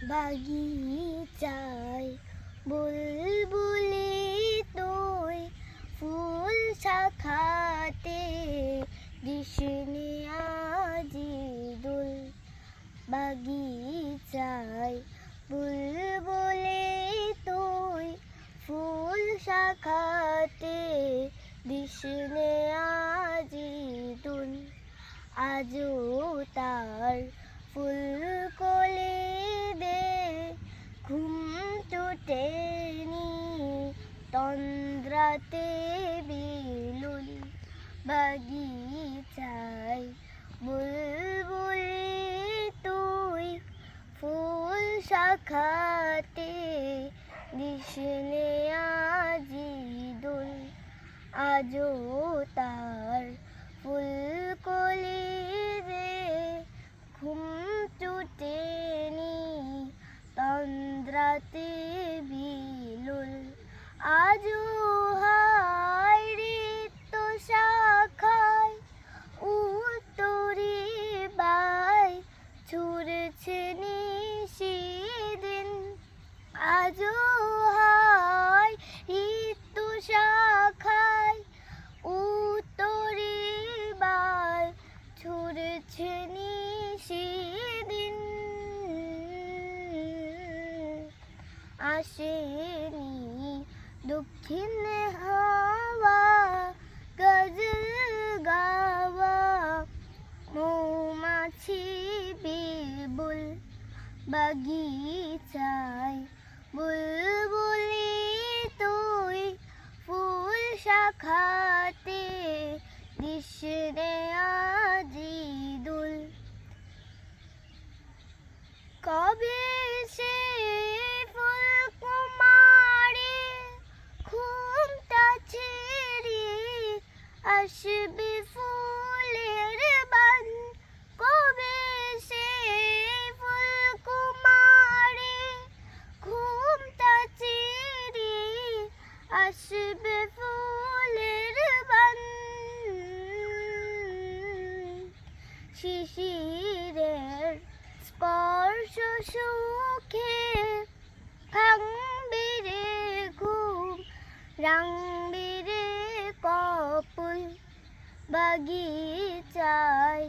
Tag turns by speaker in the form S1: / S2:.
S1: বাগিচায় বুলবুলি তুই ফুল শাখাতে দিসনি আজি দুল। বাগিচায় বুলবুলি তুই ফুল শাখাতে দিসনি আজি দুল। আজও তার ফুলকলি দে ঘুম টুটেনি তন্দ্রাতে বিলুল। বাগিচায় বুলবুলি তুই ফুল শাখাতে দিসনি আজি দুল। আজও তার ফুলকলি দে ঘুম টুটেনি তন্দ্রাতে বিলুল। আজও হায় ঋত শাখায় উত্তরি বাই ছুড়েছে নিশিদিন। আজও হায় ঋত শাখায় উত্তরি বাই ছুড়েছে নিশিদিন। আসেনি দক্ষিণে হাওয়া গজল গাওয়া মৌমাছি বিলবুল। বাগিচায় বুলবুলি তুই ফুল শাখাতে দিসনি আজি দুল। কবে সে ফুলকুমারী ঘুমটা ছেড়ে আসবে ফুলের বান। কবে সে ফুলকুমারী ঘুমটা ছেড়ে আসবে ফুলের বান। শিশিরের স্পর্শ সুখে ভাঙবে রে ঘুম রাঙবে রে কপুল। বাগিচায়